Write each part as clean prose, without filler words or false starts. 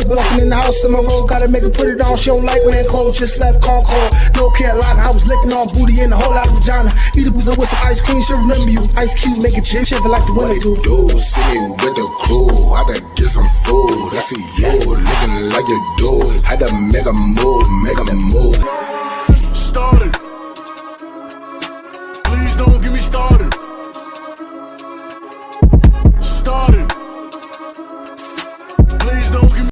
walking in the house in my road, gotta make her put it on. She don't like man clothes, just left Concord, North Carolina. I was licking on booty and a whole lot of vagina. Eat a pizza with some ice cream, she'll remember you. Ice Cube, make it chip, shiver like the winter do. See me with the crew, I gotta get some food. I see you looking like you do. Had to make a move, make a move. Started. Please don't get me started. Started. Please don't get me.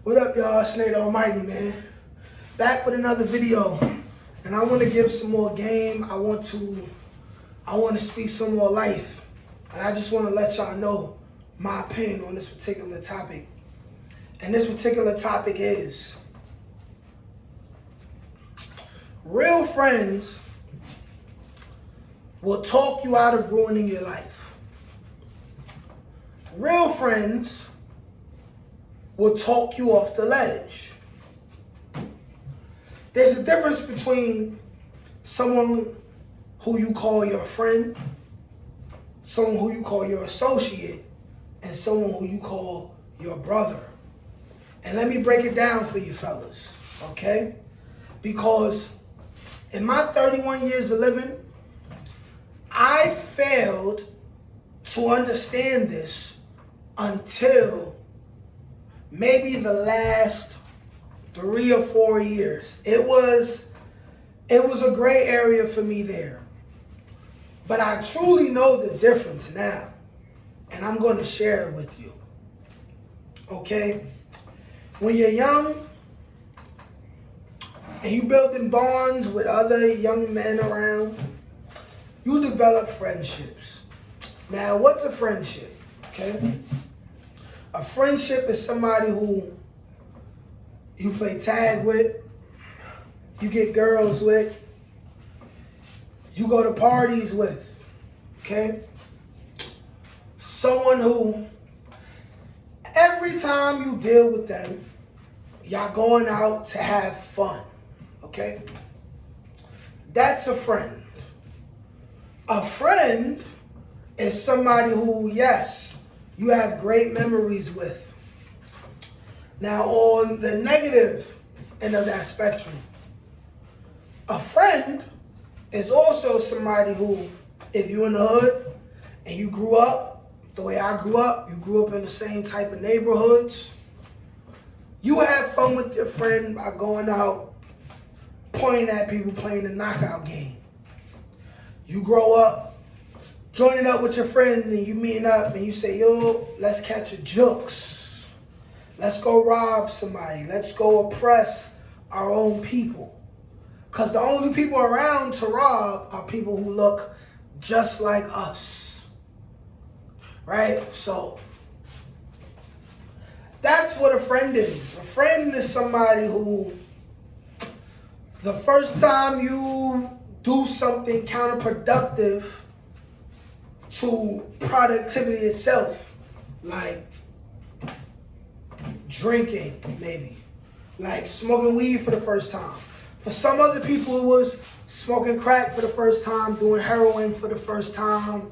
What up, y'all? It's Nate Almighty, man. Back with another video, and I want to give some more game. I want to speak some more life, and I just want to let y'all know my opinion on this particular topic. And this particular topic is real friends will talk you out of ruining your life. Real friends will talk you off the ledge. There's a difference between someone who you call your friend, someone who you call your associate, and someone who you call your brother. And let me break it down for you fellas, okay? Because in my 31 years of living, I failed to understand this until maybe the last 3 or 4 years. It was a gray area for me there. But I truly know the difference now. And I'm going to share it with you. Okay? When you're young and you building bonds with other young men around, you develop friendships. Now, what's a friendship? Okay? A friendship is somebody who you play tag with, you get girls with, you go to parties with, okay? Someone who, every time you deal with them, y'all going out to have fun, okay? That's a friend. A friend is somebody who, yes, you have great memories with. Now, on the negative end of that spectrum, a friend is also somebody who, if you're in the hood and you grew up the way I grew up, you grew up in the same type of neighborhoods, you have fun with your friend by going out, pointing at people, playing the knockout game. You grow up, joining up with your friend, and you meeting up and you say, yo, let's catch a jukes. Let's go rob somebody. Let's go oppress our own people. Because the only people around to rob are people who look just like us. Right? So, that's what a friend is. A friend is somebody who, the first time you do something counterproductive to productivity itself, like drinking, maybe, like smoking weed for the first time. For some other people, it was smoking crack for the first time, doing heroin for the first time,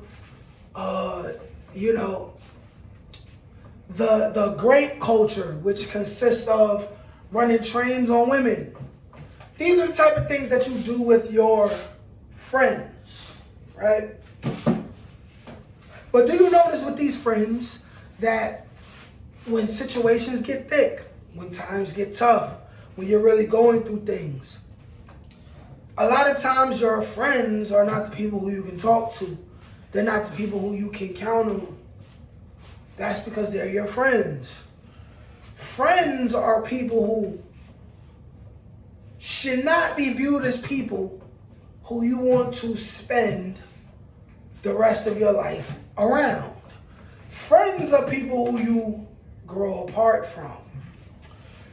the grape culture, which consists of running trains on women. These are the type of things that you do with your friends, right? But do you notice with these friends that when situations get thick, when times get tough, when you're really going through things, a lot of times your friends are not the people who you can talk to. They're not the people who you can count on. That's because they're your friends. Friends are people who should not be viewed as people who you want to spend the rest of your life around. Friends are people who you grow apart from.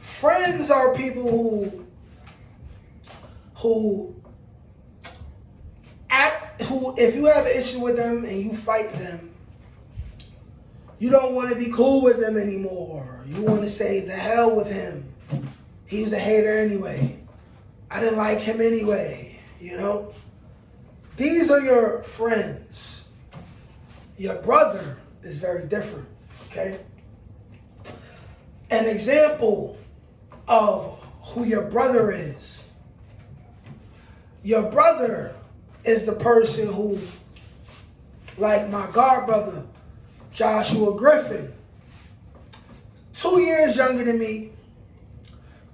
Friends are people who if you have an issue with them and you fight them, you don't want to be cool with them anymore. You want to say, the hell with him. He was a hater anyway. I didn't like him anyway, you know? These are your friends. Your brother is very different, okay? an example of who your brother is. Your brother is the person who, like my god brother, Joshua Griffin, 2 years younger than me,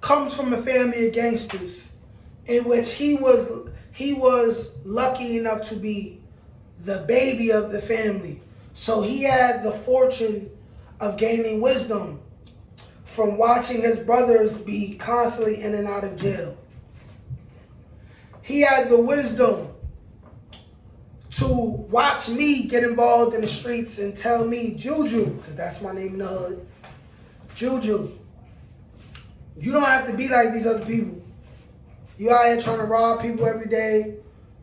comes from a family of gangsters in which he was lucky enough to be the baby of the family. So he had the fortune of gaining wisdom from watching his brothers be constantly in and out of jail. He had the wisdom to watch me get involved in the streets and tell me, Juju, because that's my name in the hood, Juju, you don't have to be like these other people. You out here trying to rob people every day.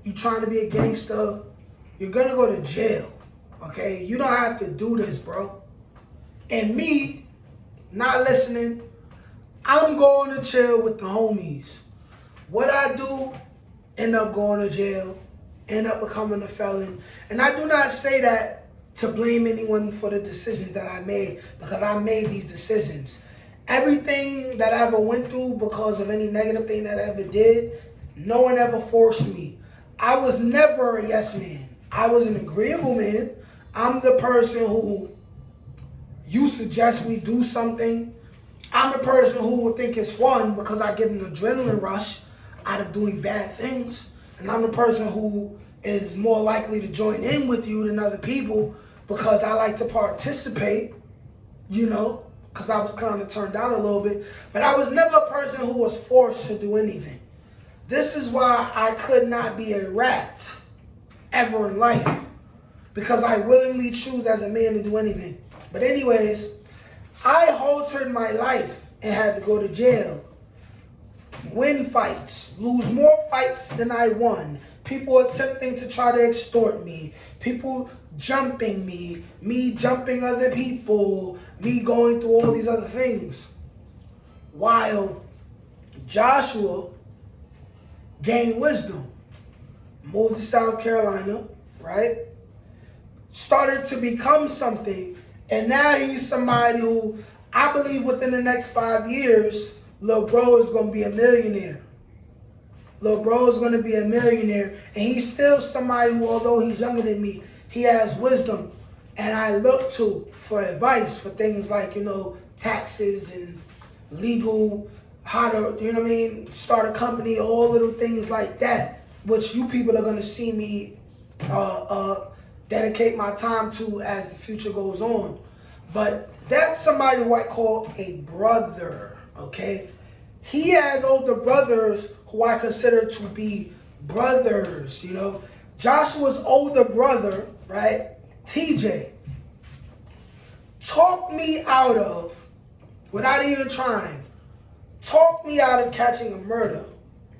You trying to be a gangster. You're going to go to jail, okay? You don't have to do this, bro. And me, not listening, I'm going to chill with the homies. What I do, end up going to jail, end up becoming a felon. And I do not say that to blame anyone for the decisions that I made, because I made these decisions. Everything that I ever went through because of any negative thing that I ever did, no one ever forced me. I was never a yes man. I was an agreeable man. I'm the person who, you suggest we do something, I'm the person who would think it's fun because I get an adrenaline rush out of doing bad things. And I'm the person who is more likely to join in with you than other people because I like to participate, you know, because I was kind of turned down a little bit. But I was never a person who was forced to do anything. This is why I could not be a rat ever in life, because I willingly choose as a man to do anything. But anyways, I halted my life and had to go to jail. Win fights, lose more fights than I won. People attempting to try to extort me. People jumping me jumping other people, me going through all these other things. While Joshua gained wisdom, moved to South Carolina, right? Started to become something, and now he's somebody who I believe within the next 5 years, Lil Bro is going to be a millionaire. Lil Bro is going to be a millionaire, and he's still somebody who, although he's younger than me, he has wisdom, and I look to for advice for things like, you know, taxes and legal, how to, you know what I mean, start a company, all little things like that, which you people are going to see me dedicate my time to as the future goes on. But that's somebody who I call a brother, okay? He has older brothers who I consider to be brothers, you know? Joshua's older brother, right, TJ, talked me out of, without even trying, talked me out of catching a murder,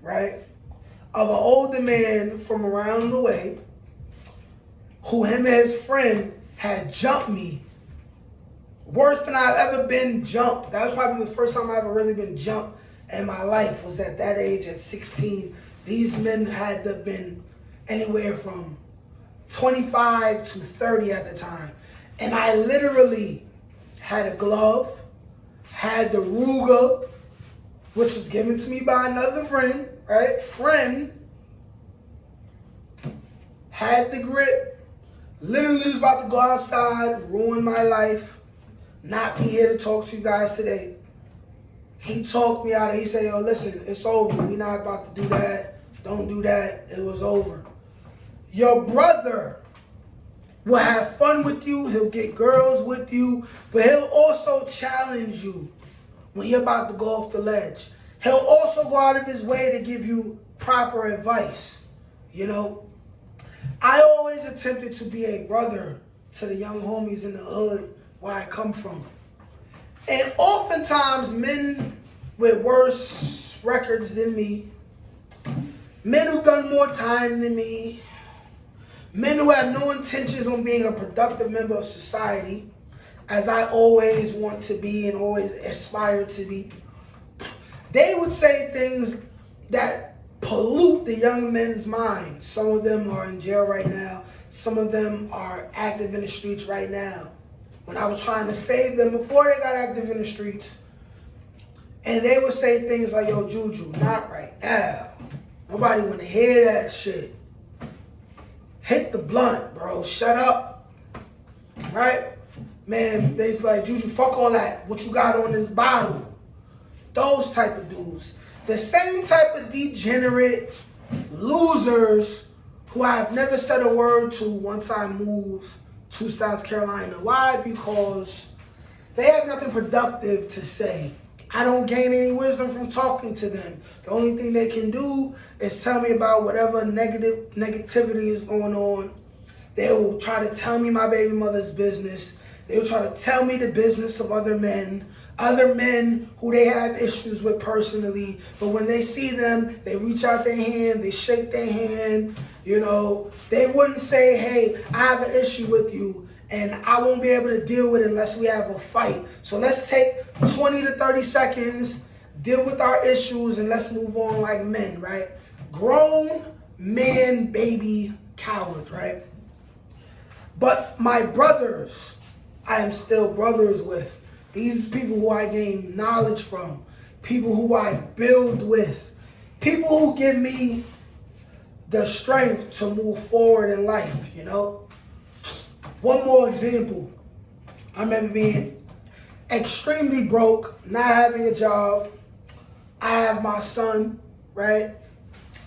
right, of an older man from around the way who him and his friend had jumped me worse than I've ever been jumped. That was probably the first time I ever really been jumped in my life, was at that age, at 16. These men had to have been anywhere from 25 to 30 at the time. And I literally had a glove, had the Ruger, which was given to me by another friend, right? Friend, had the grip, literally was about to go outside, ruin my life, not be here to talk to you guys today. He talked me out of it. He said, yo, listen, it's over. We're not about to do that. Don't do that. It was over. Your brother will have fun with you. He'll get girls with you. But he'll also challenge you when you're about to go off the ledge. He'll also go out of his way to give you proper advice. You know, I always attempted to be a brother to the young homies in the hood where I come from. And oftentimes, men with worse records than me, men who've done more time than me, men who have no intentions on being a productive member of society, as I always want to be and always aspire to be, they would say things that pollute the young men's minds. Some of them are in jail right now. Some of them are active in the streets right now. When I was trying to save them before they got active in the streets, And they would say things like, yo, Juju, not right now. Nobody want to hear that shit. Hit the blunt, bro. Shut up. Right? Man, they like, Juju, fuck all that. What you got on this bottle? Those type of dudes. The same type of degenerate losers who I've never said a word to once I moved to South Carolina. Why? Because they have nothing productive to say. I don't gain any wisdom from talking to them. The only thing they can do is tell me about whatever negativity is going on. They will try to tell me my baby mother's business. They will try to tell me the business of other men who they have issues with personally. But when they see them, they reach out their hand, they shake their hand. You know, they wouldn't say, hey, I have an issue with you, and I won't be able to deal with it unless we have a fight. So let's take 20 to 30 seconds, deal with our issues, and let's move on like men, right? Grown man, baby, cowards, right? But my brothers, I am still brothers with. These people who I gain knowledge from, people who I build with, people who give me the strength to move forward in life, you know? One more example. I remember being extremely broke, not having a job. I have my son, right?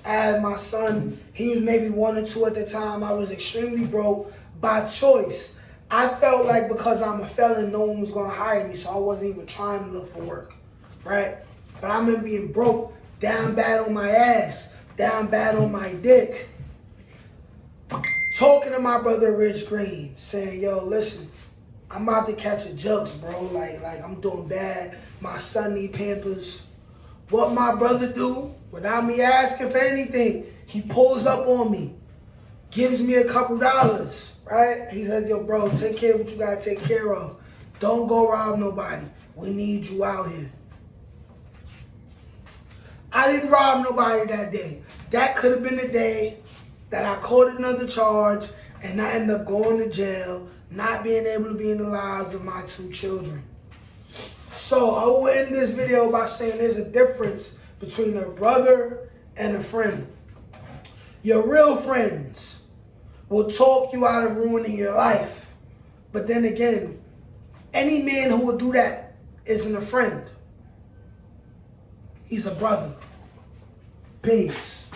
I had my son. He was maybe 1 or 2 at the time. I was extremely broke by choice. I felt like because I'm a felon, no one was going to hire me, so I wasn't even trying to look for work, right? But I remember being broke, down bad on my ass, down bad on my dick, talking to my brother Rich Green, saying, yo, listen, I'm about to catch a jux, bro. Like I'm doing bad. My son need Pampers. What my brother do, without me asking for anything, he pulls up on me, gives me a couple dollars, right? He said, yo, bro, take care of what you gotta take care of. Don't go rob nobody. We need you out here. I didn't rob nobody that day. That could have been the day that I caught another charge and I ended up going to jail, not being able to be in the lives of my 2 children. So I will end this video by saying there's a difference between a brother and a friend. Your real friends will talk you out of ruining your life. But then again, any man who will do that isn't a friend. He's a brother. Peace.